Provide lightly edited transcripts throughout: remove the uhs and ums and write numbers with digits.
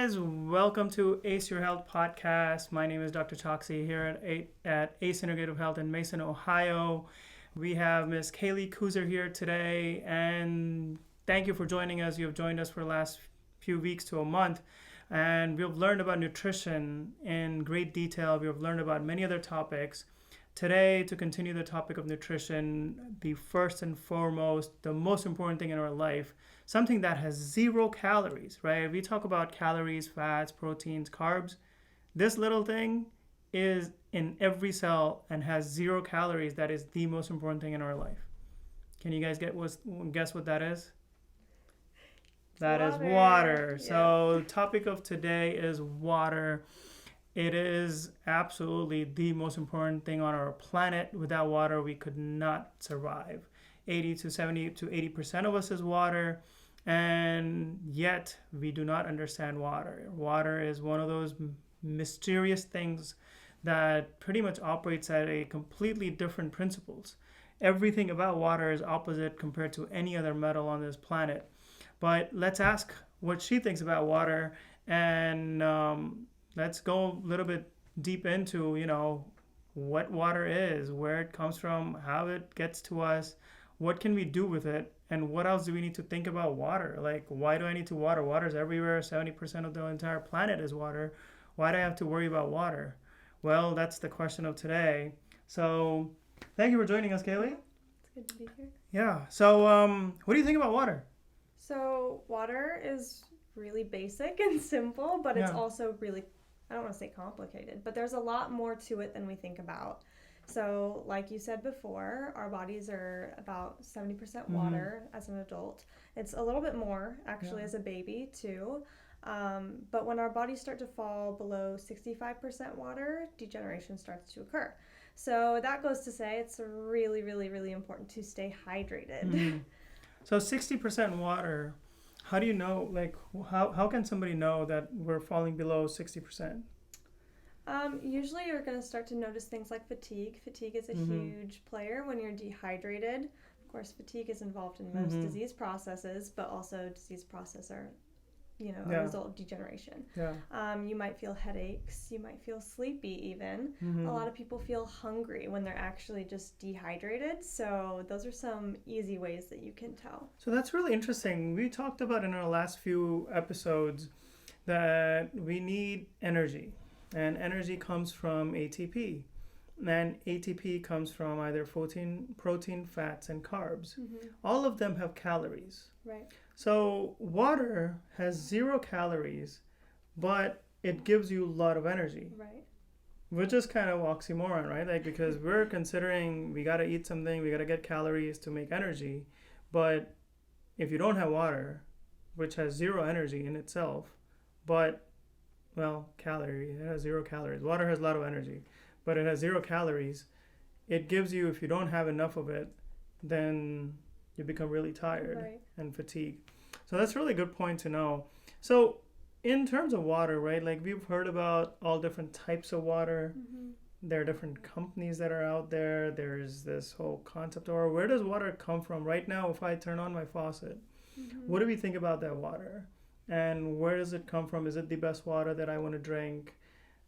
guys, welcome to Ace Your Health podcast. My name is Dr. Choksy here at Ace Integrative Health in Mason, Ohio. We have Miss Kaylee Koozer here today, and thank you for joining us. You have joined us for the last few weeks to a month, and we've learned about nutrition in great detail. We've learned about many other topics. Today, to continue the topic of nutrition, the first and foremost, the most important thing in our life, something that has 0 calories, right? We talk about calories, fats, proteins, carbs. This little thing is in every cell and has 0 calories. That is the most important thing in our life. Can you guys guess what that is? That is water. Yeah. So the topic of today is water. It is absolutely the most important thing on our planet. Without water, we could not survive. 80 to 70 to 80% of us is water, and yet we do not understand water. Water is one of those mysterious things that pretty much operates at a completely different principles. Everything about water is opposite compared to any other metal on this planet. But let's ask what she thinks about water, and let's go a little bit deep into, what water is, where it comes from, how it gets to us, what can we do with it, and what else do we need to think about water? Like, why do I need to water? Water is everywhere. 70% of the entire planet is water. Why do I have to worry about water? Well, that's the question of today. So thank you for joining us, Kaylee. It's good to be here. Yeah. So what do you think about water? So water is really basic and simple, but it's also really, I don't want to say complicated, but there's a lot more to it than we think about. So like you said before, our bodies are about 70% water as an adult. It's a little bit more actually as a baby too. But when our bodies start to fall below 65% water, degeneration starts to occur. So that goes to say it's really, really, really important to stay hydrated. So 60% water, how do you know, how can somebody know that we're falling below 60%? Usually you're going to start to notice things like fatigue. Fatigue is a huge player when you're dehydrated. Of course, fatigue is involved in most disease processes, but also disease process are, a result of degeneration. You might feel headaches. You might feel sleepy even. A lot of people feel hungry when they're actually just dehydrated. So those are some easy ways that you can tell. So that's really interesting. We talked about in our last few episodes that we need energy. And energy comes from ATP. And ATP comes from either protein, fats, and carbs. All of them have calories. Right. So water has 0 calories, but it gives you a lot of energy. Right. Which is kind of oxymoron, right? Like, because we're considering we got to eat something, we got to get calories to make energy. But if you don't have water, which has 0 energy in itself, but it has 0 calories. Water has a lot of energy, but it has 0 calories. It gives you, if you don't have enough of it, then you become really tired and fatigued. So that's a really good point to know. So in terms of water, right, like we've heard about all different types of water. There are different companies that are out there. There's this whole concept of where does water come from? Right now, if I turn on my faucet, what do we think about that water? And where does it come from? Is it the best water that I want to drink?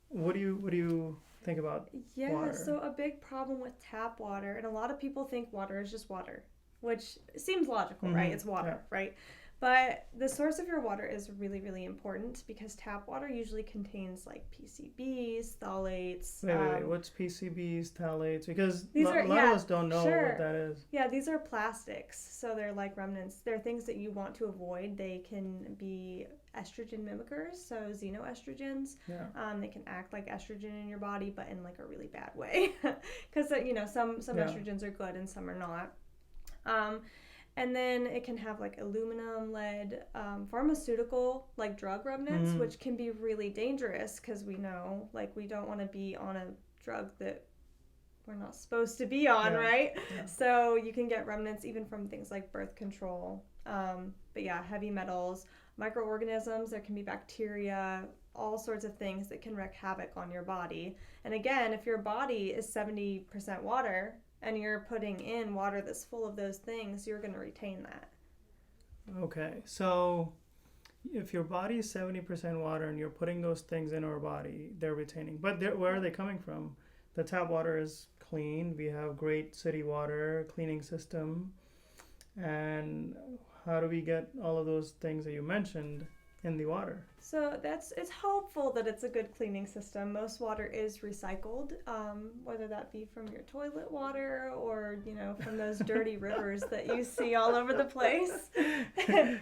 What do you think about water? So a big problem with tap water, and a lot of people think water is just water, which seems logical, right? It's water, right? But the source of your water is really, really important because tap water usually contains like PCBs, phthalates. Wait. What's PCBs, phthalates? Because a lot of us don't know what that is. Yeah, these are plastics. So they're like remnants. They're things that you want to avoid. They can be estrogen mimickers, so xenoestrogens. They can act like estrogen in your body, but in like a really bad way. Because, some estrogens are good and some are not. And then it can have like aluminum, lead, pharmaceutical, like drug remnants, which can be really dangerous because we know, like, we don't want to be on a drug that we're not supposed to be on, right? So you can get remnants even from things like birth control. But heavy metals, microorganisms, there can be bacteria, all sorts of things that can wreak havoc on your body. And again, if your body is 70% water, and you're putting in water that's full of those things, you're going to retain that. Okay, so if your body is 70% water and you're putting those things in our body, they're retaining. But where are they coming from? The tap water is clean. We have great city water cleaning system. And how do we get all of those things that you mentioned in the water? So it's hopeful that it's a good cleaning system. Most water is recycled, whether that be from your toilet water or, from those dirty rivers that you see all over the place. You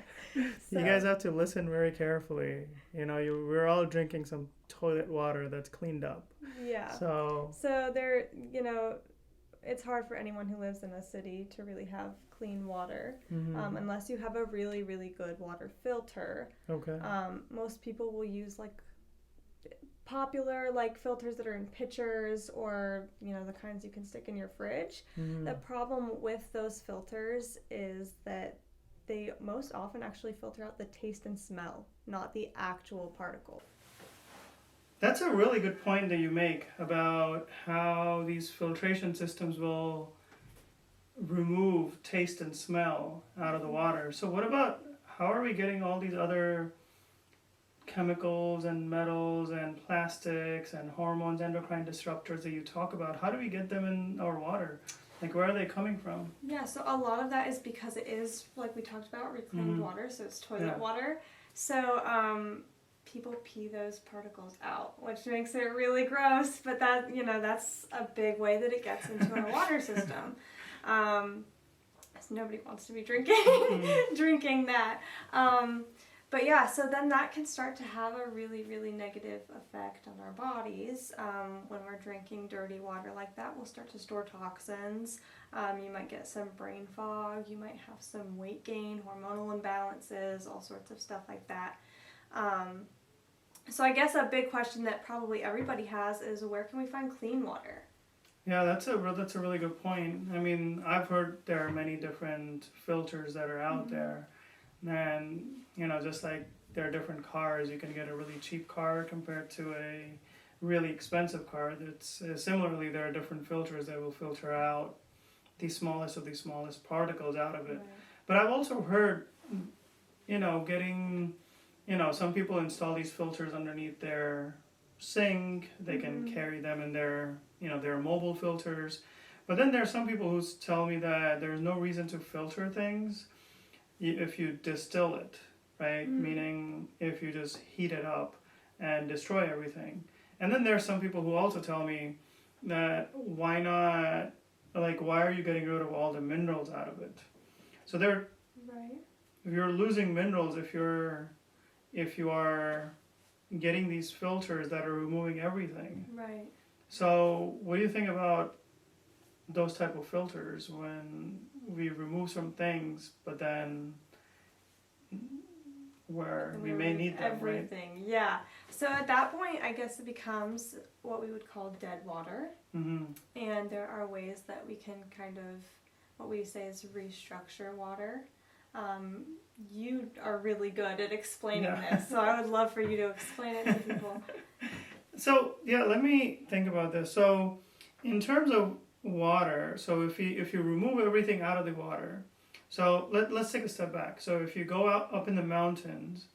guys have to listen very carefully. We're all drinking some toilet water that's cleaned up. Yeah. So there, it's hard for anyone who lives in a city to really have clean water, unless you have a really, really good water filter. Okay. Most people will use popular filters that are in pitchers or the kinds you can stick in your fridge. The problem with those filters is that they most often actually filter out the taste and smell, not the actual particle. That's a really good point that you make about how these filtration systems will remove taste and smell out of the water. So what about, how are we getting all these other chemicals and metals and plastics and hormones, endocrine disruptors that you talk about? How do we get them in our water? Where are they coming from? Yeah, so a lot of that is because it is, like we talked about, reclaimed water, so it's toilet water. So people pee those particles out, which makes it really gross, but that, that's a big way that it gets into our water system. So nobody wants to be drinking that. But yeah, so then that can start to have a really, really negative effect on our bodies. When we're drinking dirty water like that, we'll start to store toxins. You might get some brain fog. You might have some weight gain, hormonal imbalances, all sorts of stuff like that. So I guess a big question that probably everybody has is, where can we find clean water? Yeah, that's a really good point. I mean, I've heard there are many different filters that are out there. And, just like there are different cars, you can get a really cheap car compared to a really expensive car. Similarly, there are different filters that will filter out the smallest of the smallest particles out of it. Right. But I've also heard, getting, some people install these filters underneath their sink. They can carry them in their mobile filters. But then there are some people who tell me that there's no reason to filter things if you distill it, right? Meaning if you just heat it up and destroy everything. And then there are some people who also tell me that why not, why are you getting rid of all the minerals out of it? So if you're losing minerals, if you are getting these filters that are removing everything. Right. So what do you think about those type of filters when we remove some things, but then where we may need them, everything, right? Yeah. So at that point, I guess it becomes what we would call dead water. And there are ways that we can kind of, what we say is restructure water. You are really good at explaining this, so I would love for you to explain it to people. So, let me think about this. So, in terms of water, so if you remove everything out of the water, so let's take a step back. So if you go up in the mountains,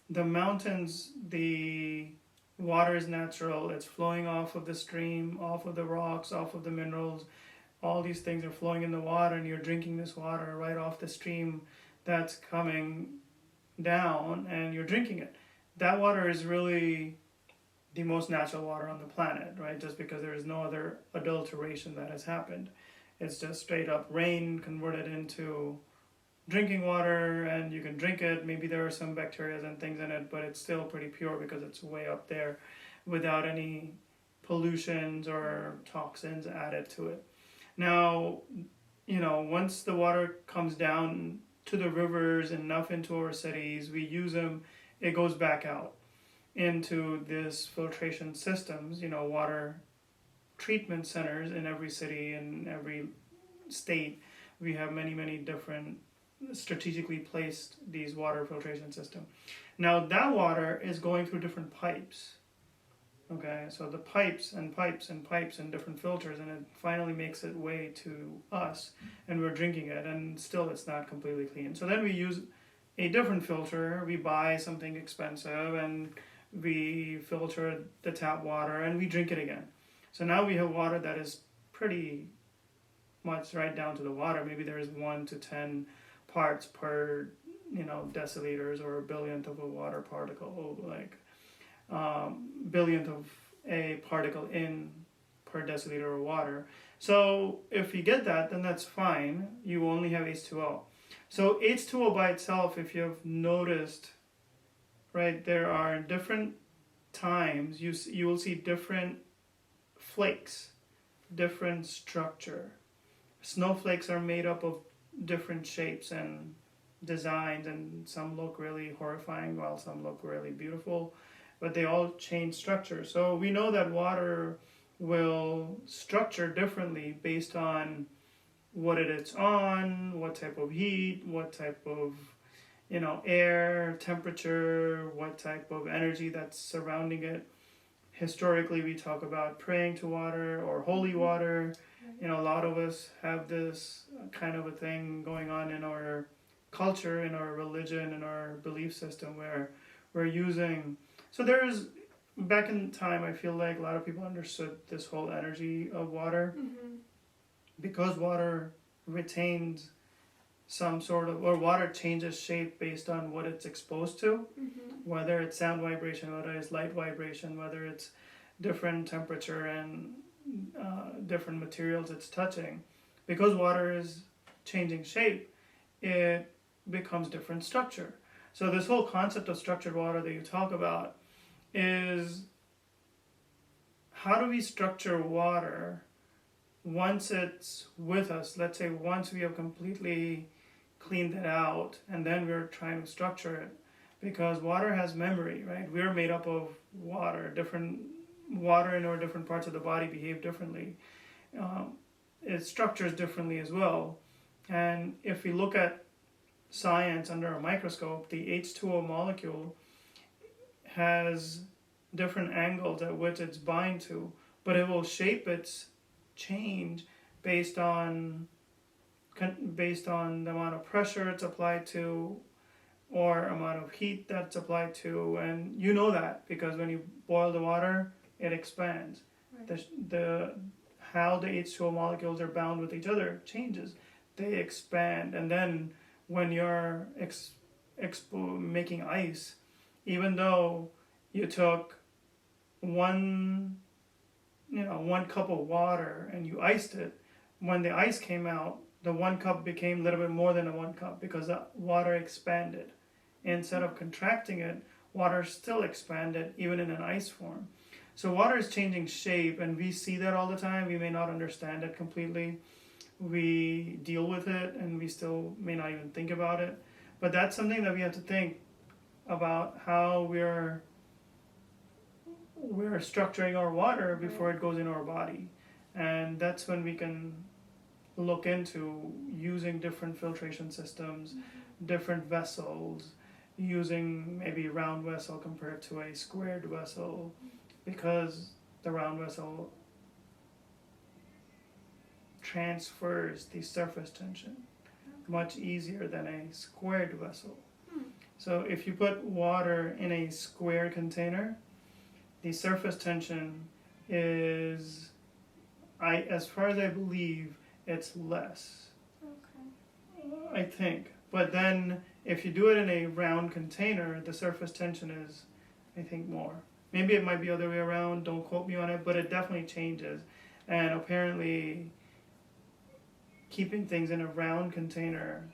the water is natural. It's flowing off of the stream, off of the rocks, off of the minerals. All these things are flowing in the water, and you're drinking this water right off the stream that's coming down, and you're drinking it. That water is really the most natural water on the planet, right? Just because there is no other adulteration that has happened. It's just straight up rain converted into drinking water, and you can drink it. Maybe there are some bacteria and things in it, but it's still pretty pure because it's way up there without any pollutions or toxins added to it. Now, once the water comes down to the rivers, enough into our cities, we use them, it goes back out into this filtration systems, water treatment centers in every city and every state. We have many, many different strategically placed these water filtration systems. Now that water is going through different pipes. Okay, so the pipes and pipes and pipes and different filters, and it finally makes its way to us, and we're drinking it, and still it's not completely clean. So then we use a different filter. We buy something expensive and we filter the tap water and we drink it again. So now we have water that is pretty much right down to the water. Maybe there's 1 to 10 parts per deciliters, or a billionth of a water particle, like billionth of a particle in per deciliter of water. So if you get that, then that's fine. You only have H2O. So H2O by itself, if you've noticed, right, there are different times you will see different flakes, different structure. Snowflakes are made up of different shapes and designs, and some look really horrifying while some look really beautiful, but they all change structure. So we know that water will structure differently based on what it's on, what type of heat, what type of air, temperature, what type of energy that's surrounding it. Historically, we talk about praying to water or holy water. A lot of us have this kind of a thing going on in our culture, in our religion, in our belief system, where we're using. So there's, back in time, I feel like a lot of people understood this whole energy of water, because water retains some sort of, or water changes shape based on what it's exposed to, whether it's sound vibration, whether it's light vibration, whether it's different temperature and different materials it's touching. Because water is changing shape, it becomes different structure. So this whole concept of structured water that you talk about is, how do we structure water once it's with us? Let's say once we have completely cleaned it out and then we're trying to structure it, because water has memory, right? We're made up of water. Different water in our different parts of the body behave differently. It structures differently as well. And if we look at science under a microscope, the H2O molecule has different angles at which it's bind to, but it will shape its change based on the amount of pressure it's applied to, or amount of heat that's applied to. And you know that because when you boil the water, it expands. Right. How the H2O molecules are bound with each other changes. They expand. And then when you're making ice, even though you took one cup of water and you iced it, when the ice came out, the 1 cup became a little bit more than a 1 cup because the water expanded. Instead of contracting it, water still expanded even in an ice form. So water is changing shape, and we see that all the time. We may not understand it completely. We deal with it, and we still may not even think about it. But that's something that we have to think about, how we're structuring our water before it goes in our body. And that's when we can look into using different filtration systems, different vessels, using maybe a round vessel compared to a squared vessel, because the round vessel transfers the surface tension much easier than a squared vessel. So if you put water in a square container, the surface tension is, as far as I believe, it's less. Okay. I think. But then if you do it in a round container, the surface tension is, I think, more. Maybe it might be the other way around, don't quote me on it, but it definitely changes. And apparently keeping things in a round container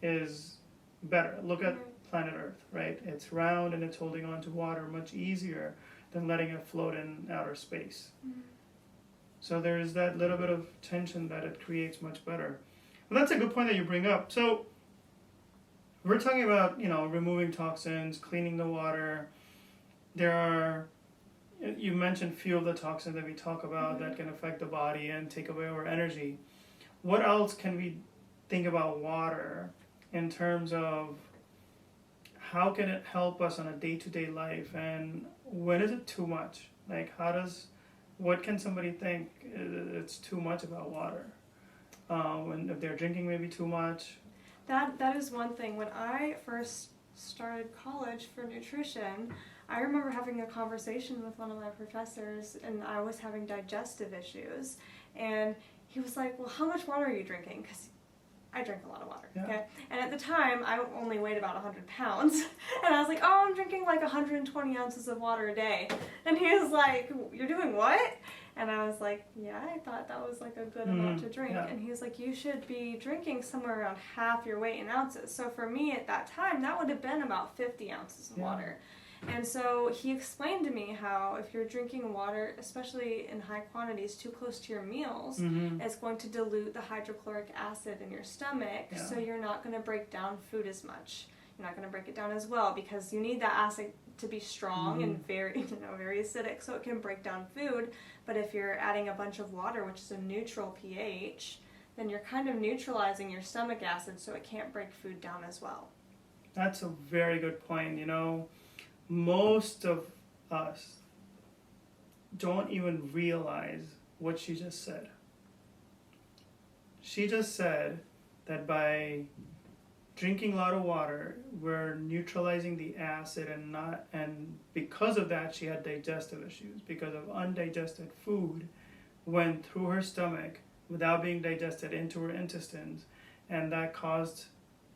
is better. Look at planet Earth, right? It's round and it's holding on to water much easier than letting it float in outer space. So there's that little bit of tension that it creates much better. Well, that's a good point that you bring up. So we're talking about, removing toxins, cleaning the water. You mentioned few of the toxins that we talk about that can affect the body and take away our energy. What else can we think about water in terms of how can it help us on a day-to-day life, and when is it too much? Like, what can somebody think it's too much about water? If they're drinking maybe too much? That is one thing. When I first started college for nutrition, I remember having a conversation with one of my professors, and I was having digestive issues, and he was like, well, how much water are you drinking? Because I drink a lot of water, okay? And at the time, I only weighed about 100 pounds. And I was like, oh, I'm drinking like 120 ounces of water a day. And he was like, you're doing what? And I was like, yeah, I thought that was like a good amount to drink. And he was like, you should be drinking somewhere around half your weight in ounces. So for me at that time, that would have been about 50 ounces of water. And so he explained to me how if you're drinking water, especially in high quantities, too close to your meals, it's going to dilute the hydrochloric acid in your stomach, so you're not going to break down food as much. You're not going to break it down as well because you need that acid to be strong and very, very acidic so it can break down food. But if you're adding a bunch of water, which is a neutral pH, then you're kind of neutralizing your stomach acid so it can't break food down as well. That's a very good point. Most of us don't even realize what she just said. She just said that by drinking a lot of water, we're neutralizing the acid and because of that she had digestive issues because of undigested food went through her stomach without being digested into her intestines, and that caused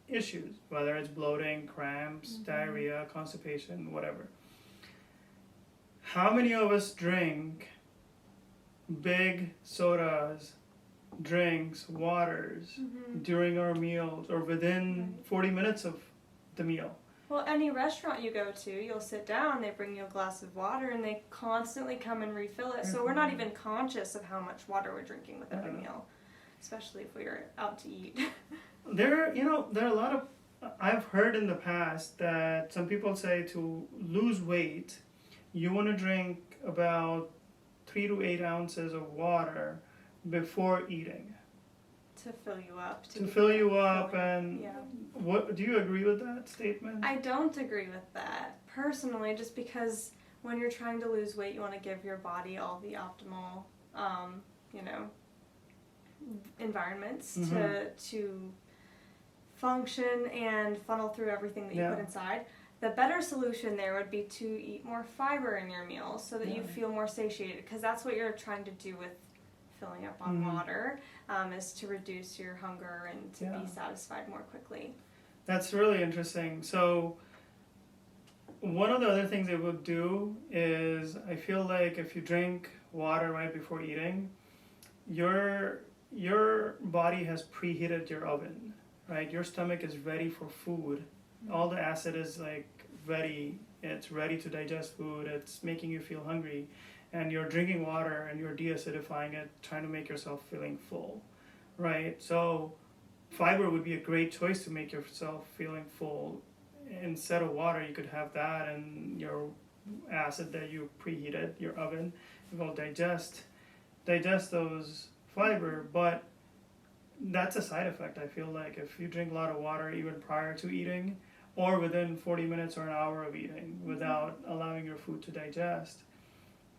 issues, whether it's bloating, cramps, diarrhea, constipation, whatever. How many of us drink big sodas, drinks, waters during our meals or within 40 minutes of the meal? Well, any restaurant you go to, you'll sit down, they bring you a glass of water, and they constantly come and refill it. So we're not even conscious of how much water we're drinking with every meal, especially if we're out to eat. There are a lot of, I've heard in the past that some people say to lose weight, you want to drink about 3 to 8 ounces of water before eating. To fill you up. To fill you up, and what do you agree with that statement? I don't agree with that, personally, just because when you're trying to lose weight, you want to give your body all the optimal, environments to function and funnel through everything that you put inside. The better solution there would be to eat more fiber in your meals so that you feel more satiated, because that's what you're trying to do with filling up on water, is to reduce your hunger and to be satisfied more quickly. That's really interesting. So one of the other things it would do is, I feel like if you drink water right before eating, your body has preheated your oven, right? Your stomach is ready for food. All the acid is like ready. It's ready to digest food. It's making you feel hungry. And you're drinking water and you're deacidifying it, trying to make yourself feeling full, right? So fiber would be a great choice to make yourself feeling full. Instead of water, you could have that, and your acid that you preheated, your oven, will digest those fiber. But that's a side effect, I feel like. If you drink a lot of water even prior to eating or within 40 minutes or an hour of eating without allowing your food to digest,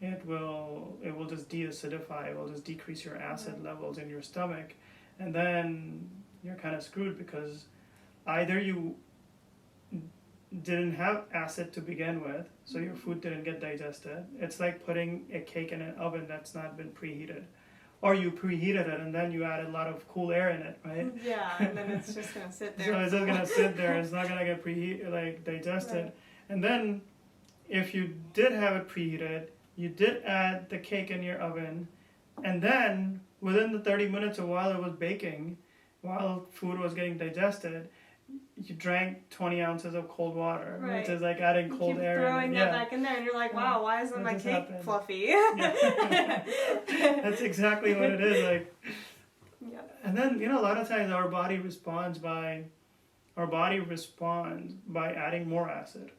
it will just deacidify. It will just decrease your acid levels in your stomach, and then you're kind of screwed, because either you didn't have acid to begin with, so your food didn't get digested. It's like putting a cake in an oven that's not been preheated. Or you preheated it and then you added a lot of cool air in it, right? Yeah, and then it's just going to sit there. So it's just going to sit there. It's not going to get digested. Right. And then if you did have it preheated, you did add the cake in your oven, and then within the 30 minutes or while it was baking, while food was getting digested, you drank 20 ounces of cold water, which is like adding cold air. You keep throwing that back in there, and you're like, wow, why isn't my cake fluffy? That's exactly what it is. Like, and then, a lot of times our body responds by adding more acid.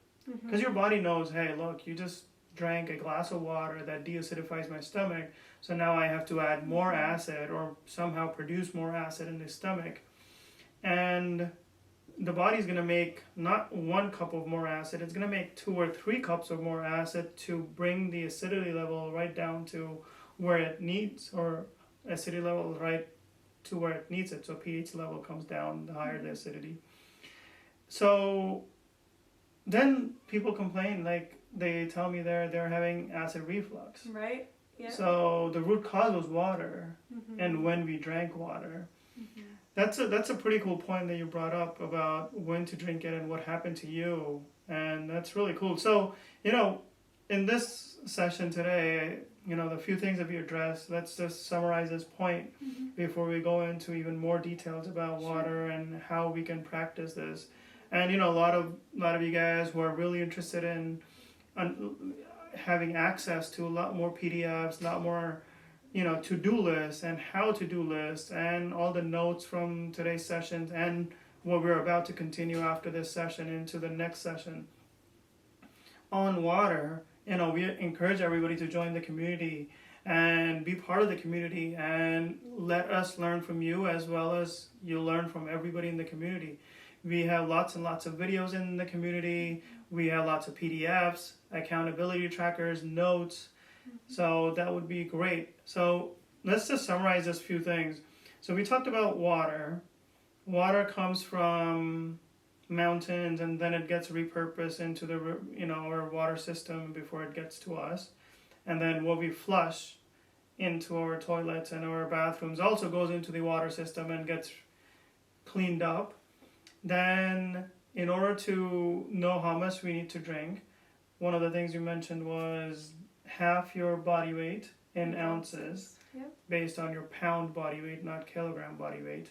Because your body knows, hey, look, you just drank a glass of water that deacidifies my stomach, so now I have to add more acid or somehow produce more acid in the stomach. And the body's going to make not 1 cup of more acid, it's going to make 2 or 3 cups of more acid to bring the acidity level right down to where it needs, or acidity level right to where it needs it. So pH level comes down, the higher the acidity. So then people complain, like they tell me they're having acid reflux. Right. Yeah. So the root cause was water, and when we drank water. That's a pretty cool point that you brought up about when to drink it and what happened to you, and that's really cool. So, in this session today, the few things that we addressed, let's just summarize this point before we go into even more details about water and how we can practice this. And a lot of you guys who are really interested in having access to a lot more PDFs, a lot more to-do lists and how to do lists and all the notes from today's sessions and what we're about to continue after this session into the next session on water. We encourage everybody to join the community and be part of the community and let us learn from you as well as you learn from everybody in the community. We have lots and lots of videos in the community. We have lots of PDFs, accountability trackers, notes. So that would be great. So let's just summarize this few things. So we talked about water. Water comes from mountains and then it gets repurposed into the our water system before it gets to us. And then what we flush into our toilets and our bathrooms also goes into the water system and gets cleaned up. Then in order to know how much we need to drink, one of the things you mentioned was half your body weight in ounces, based on your pound body weight, not kilogram body weight.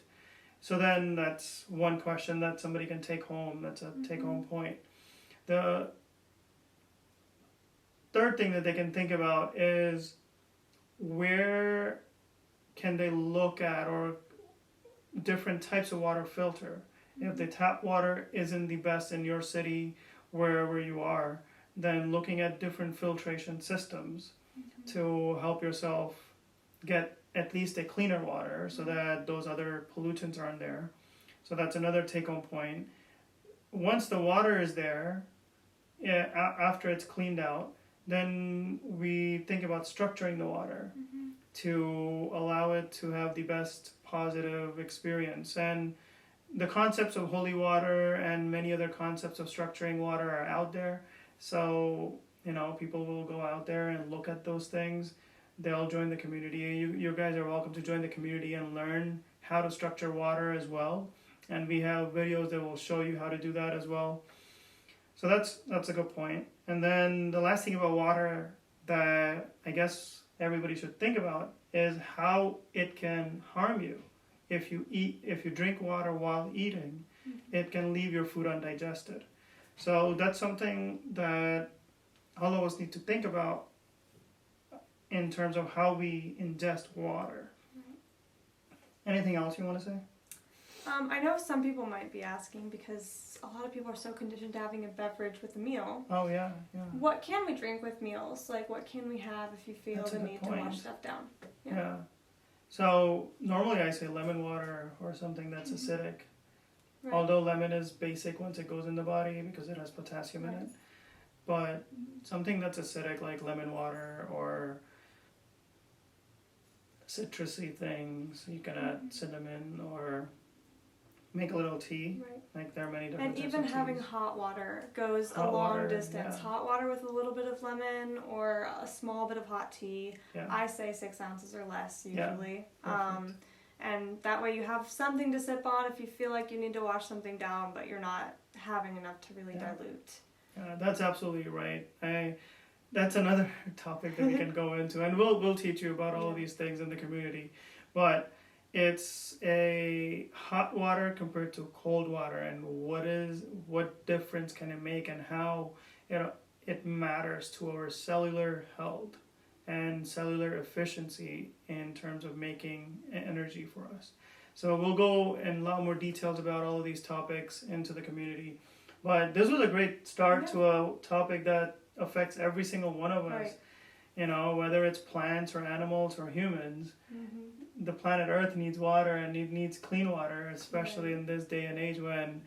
So then that's one question that somebody can take home. That's a take-home point. The third thing that they can think about is where can they look at or different types of water filter. If the tap water isn't the best in your city, wherever you are, then looking at different filtration systems to help yourself get at least a cleaner water so that those other pollutants aren't there. So that's another take-home point. Once the water is there, after it's cleaned out, then we think about structuring the water to allow it to have the best positive experience. And the concepts of holy water and many other concepts of structuring water are out there. So, people will go out there and look at those things. They'll join the community. You guys are welcome to join the community and learn how to structure water as well. And we have videos that will show you how to do that as well. So that's a good point. And then the last thing about water that I guess everybody should think about is how it can harm you. If you drink water while eating, it can leave your food undigested. So that's something that all of us need to think about in terms of how we ingest water. Anything else you want to say? I know some people might be asking, because a lot of people are so conditioned to having a beverage with a meal. Oh, yeah. What can we drink with meals? Like, what can we have if you feel the need to wash stuff down? Yeah. So normally I say lemon water or something that's acidic. Right. Although lemon is basic once it goes in the body because it has potassium in it. But something that's acidic like lemon water or citrusy things, you can add cinnamon or make a little tea. Right. Like there are many different types of teas. And even having hot water goes a long distance. Yeah. Hot water with a little bit of lemon or a small bit of hot tea. Yeah. I say 6 ounces or less usually. Yeah. And that way you have something to sip on if you feel like you need to wash something down, but you're not having enough to really dilute. Yeah, that's absolutely right. That's another topic that we can go into, and we'll teach you about all of these things in the community. But it's a hot water compared to cold water, and what difference can it make, and how it matters to our cellular health and cellular efficiency in terms of making energy for us. So we'll go in a lot more details about all of these topics into the community. But this was a great start to a topic that affects every single one of us. Right. Whether it's plants or animals or humans, the planet Earth needs water, and it needs clean water, especially in this day and age when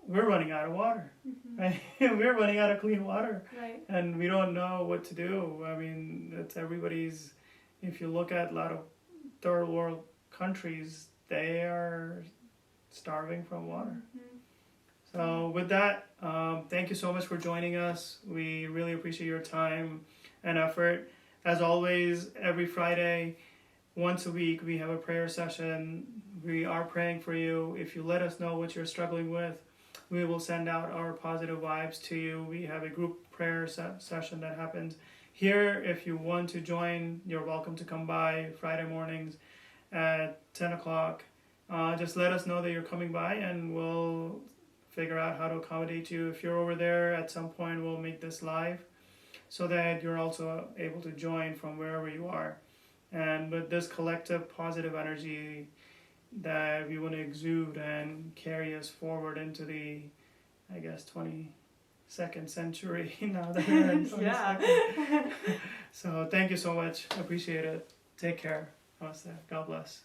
we're running out of water. Right? We're running out of clean water. Right. And we don't know what to do. I mean, it's everybody's, if you look at a lot of third world countries, they are starving from water. Mm-hmm. So with that, thank you so much for joining us. We really appreciate your time and effort. As always, every Friday, once a week, we have a prayer session. We are praying for you. If you let us know what you're struggling with, we will send out our positive vibes to you. We have a group prayer session that happens here. If you want to join, you're welcome to come by Friday mornings at 10 o'clock. Just let us know that you're coming by, and we'll figure out how to accommodate you. If you're over there, at some point we'll make this live so that you're also able to join from wherever you are. And with this collective positive energy that we want to exude and carry us forward into the, I guess, 22nd century now that we're in 22nd. Yeah. So thank you so much. Appreciate it. Take care. Namaste. God bless.